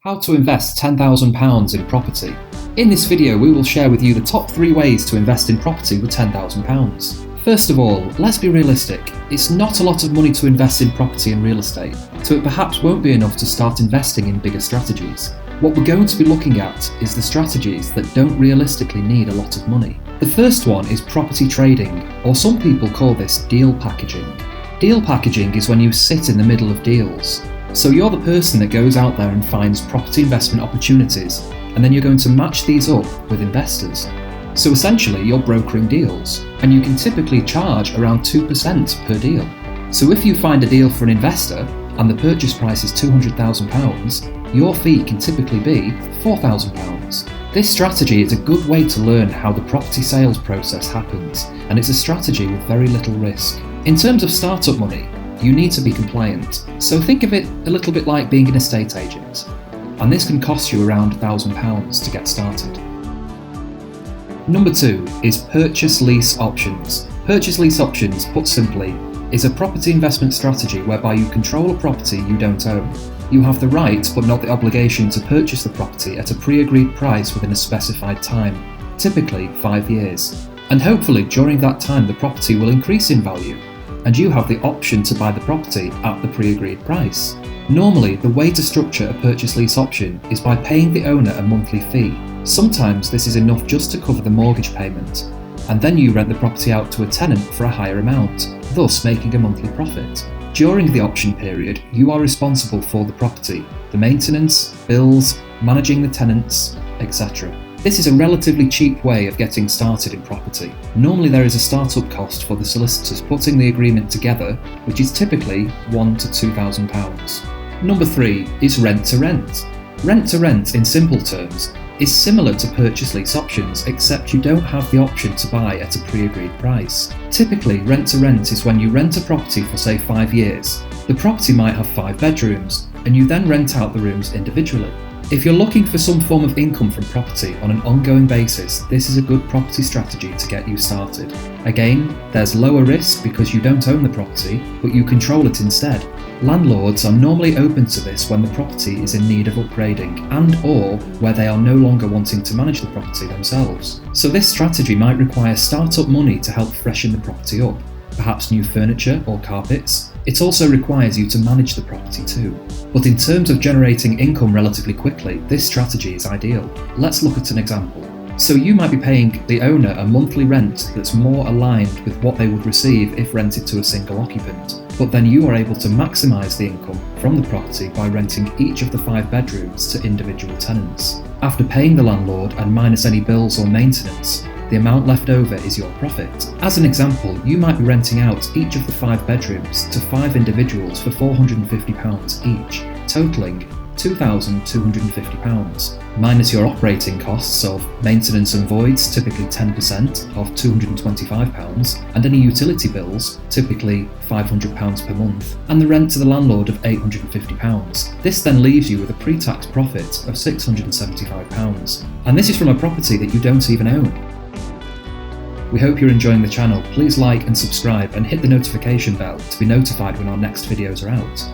How to invest £10,000 in property. In this video we will share with you the top 3 ways to invest in property with £10,000. First of all, let's be realistic. It's not a lot of money to invest in property and real estate, so it perhaps won't be enough to start investing in bigger strategies. What we're going to be looking at is the strategies that don't realistically need a lot of money. The first one is property trading, or some people call this deal packaging. Deal packaging is when you sit in the middle of deals. So you're the person that goes out there and finds property investment opportunities, and then you're going to match these up with investors. So essentially you're brokering deals, and you can typically charge around 2% per deal. So if you find a deal for an investor and the purchase price is £200,000, your fee can typically be £4,000. This strategy is a good way to learn how the property sales process happens, and it's a strategy with very little risk. In terms of startup money, you need to be compliant, so think of it a little bit like being an estate agent, and this can cost you around £1,000 to get started. Number 2 is purchase lease options. Purchase lease options, put simply, is a property investment strategy whereby you control a property you don't own. You have the right but not the obligation to purchase the property at a pre-agreed price within a specified time, typically 5 years. And hopefully during that time the property will increase in value, and you have the option to buy the property at the pre-agreed price. Normally, the way to structure a purchase lease option is by paying the owner a monthly fee. Sometimes this is enough just to cover the mortgage payment, and then you rent the property out to a tenant for a higher amount, thus making a monthly profit. During the option period, you are responsible for the property, the maintenance, bills, managing the tenants, etc. This is a relatively cheap way of getting started in property. Normally there is a startup cost for the solicitors putting the agreement together, which is typically £1,000 to £2,000. Number 3 is rent to rent. Rent to rent, in simple terms, is similar to purchase lease options, except you don't have the option to buy at a pre-agreed price. Typically, rent to rent is when you rent a property for say 5 years. The property might have 5 bedrooms, and you then rent out the rooms individually. If you're looking for some form of income from property on an ongoing basis, this is a good property strategy to get you started. Again, there's lower risk because you don't own the property, but you control it instead. Landlords are normally open to this when the property is in need of upgrading and/or where they are no longer wanting to manage the property themselves. So this strategy might require startup money to help freshen the property up, perhaps new furniture or carpets. It also requires you to manage the property too. But in terms of generating income relatively quickly, this strategy is ideal. Let's look at an example. So you might be paying the owner a monthly rent that's more aligned with what they would receive if rented to a single occupant. But then you are able to maximise the income from the property by renting each of the 5 bedrooms to individual tenants. After paying the landlord and minus any bills or maintenance, the amount left over is your profit. As an example, you might be renting out each of the 5 bedrooms to 5 individuals for £450 each, totalling £2,250, minus your operating costs of maintenance and voids, typically 10% of £225, and any utility bills, typically £500 per month, and the rent to the landlord of £850. This then leaves you with a pre-tax profit of £675, and this is from a property that you don't even own. We hope you're enjoying the channel. Please like and subscribe and hit the notification bell to be notified when our next videos are out.